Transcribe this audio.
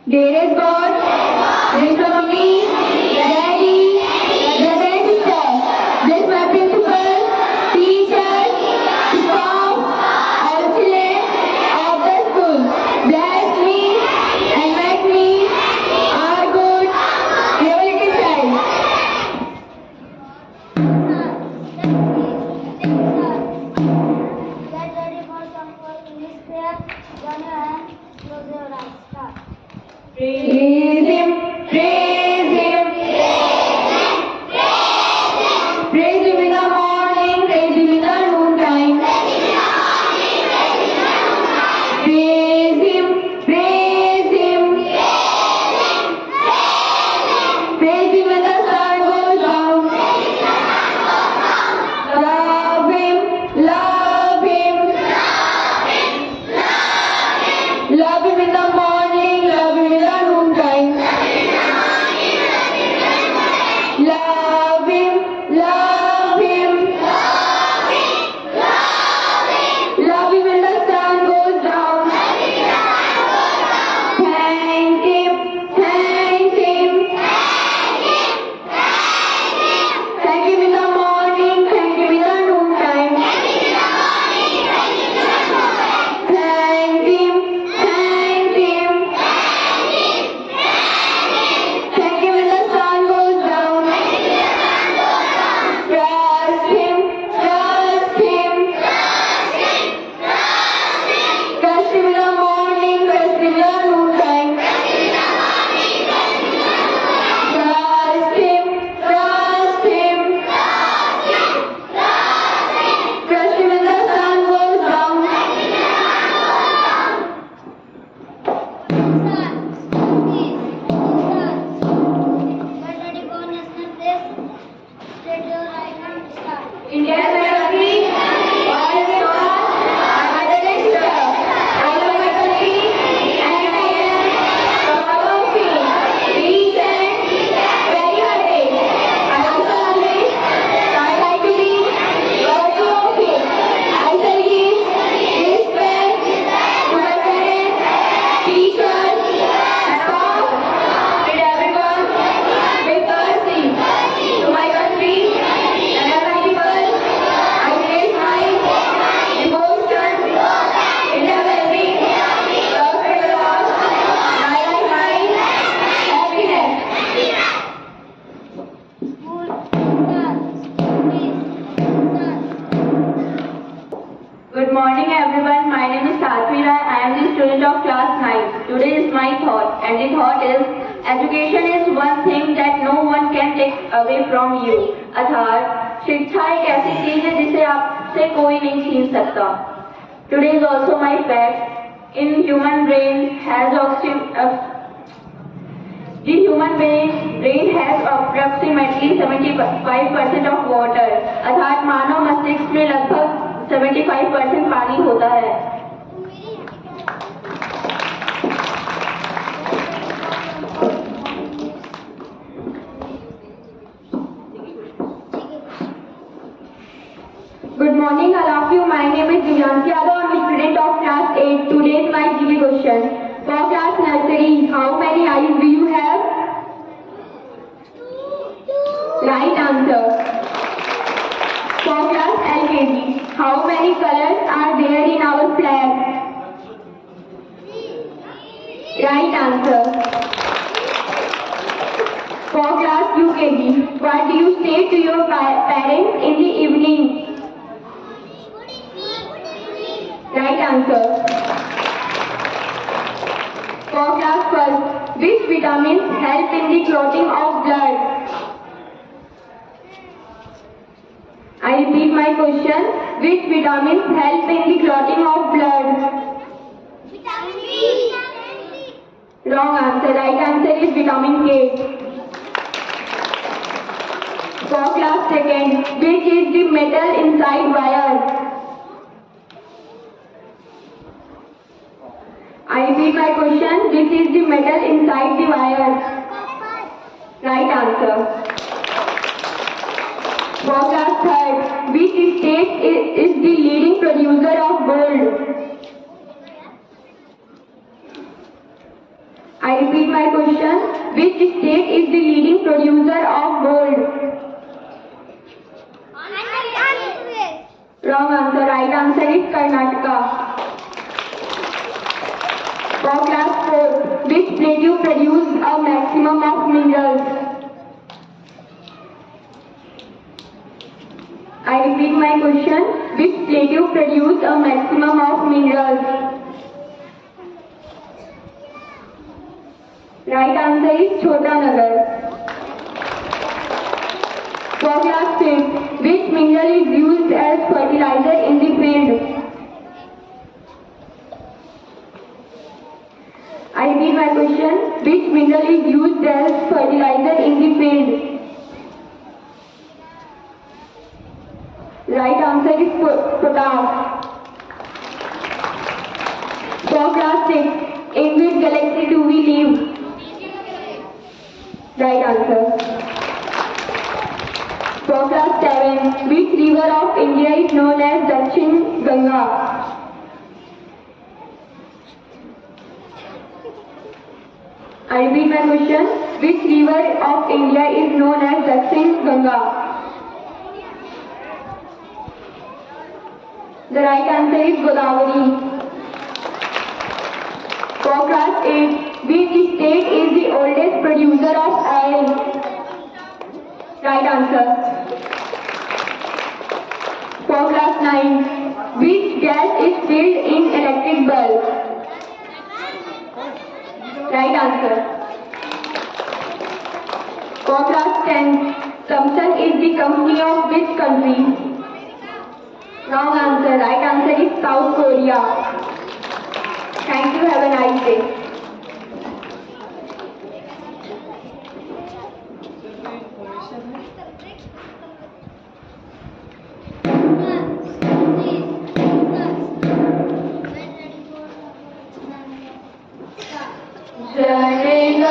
Dearest God, bless my mommy, daddy, brother and sister. Bless my principal, teachers, staff, all children of the school. Bless me and make me a good, devoted child. Get ready for some English prayer. Join your hands, close your eyes. Start. Praise Him, praise Him. Praise Him in the morning, praise Him in the noontime. Praise Him, praise Him. Praise Him when the sun goes down. Love Him, love Him. Love Him in the morning, love Him in the noontime. Love Him, love Him. Love Him when the sun goes down. Thank Him, thank Him. Thank Him in the morning, thank Him in the noontime. Thank Him, thank Him. Thank Him when the sun goes down. Trust Him, trust Him. Trust Him in the morning, trust Him in the noontime. Trust Him, trust Him. Trust Him when the sun goes down. Get ready for national praise. Spread your right hand. Start. India is my country. All is God. My mother and sister. I love my country and I am proud of it. Rich and very hearted. I also always try to be worthy of it. I shall give respect to my parents, teachers, staff, and everyone with courtesy to my country and my people. I place my devotion in the very perfect laws. My life, my happiness. School. Start. Please. Start. Good morning everyone. My name is Satvi Rai. I am the student of class 9. Today is my thought and the thought is education is one thing that no one can take away from you. अर्थात शिक्षा एक ऐसी चीज है जिसे आपसे कोई नहीं छीन सकता. Today is also my fact. In human brain has the human brain has approximately 75% of water. अर्थात मानव मस्तिष्क में लगभग 75% पानी होता है. Good morning all of you. My name is Divyanshi Yadav. I am a student of class 8. Today's my GK question. For class nursery, how many eyes do you have? Right answer. For class LKG, how many colors are there in our flag? Right answer. For class UKG, what do you say to your parents in the evening? Right answer. For class first, which vitamins help in the clotting of blood? I repeat my question. Which vitamins help in the clotting of blood? Vitamin B. Wrong answer. Right answer is vitamin K. For class second, which is the metal inside wire? I repeat my question. Which is the metal inside the wire? Right answer. For class third, which state is the leading producer of gold? I repeat my question. Which state is the leading producer of gold? Wrong answer. Right answer is Karnataka. For class 4, which plateau produces a maximum of minerals? I repeat my question. Which plateau produces a maximum of minerals? Right answer is Chota Nagar. For class 5, which mineral is used as fertilizer in the field? I repeat my question. Which mineral is used as fertilizer in the field? Right answer is potash. For class 6, in which galaxy do we live? Right answer. For class 7, which river of India is known as Dakshin Ganga? I repeat my question. Which river of India is known as Dakshin Ganga? The right answer is Godavari. For class 8, which state is the oldest producer of oil? Right answer. For class 9, which gas is filled in electric bulb? Right answer. For class 10, Samsung is the company of which country? Wrong answer. Right answer is South Korea. Thank you. Have a nice day. Journey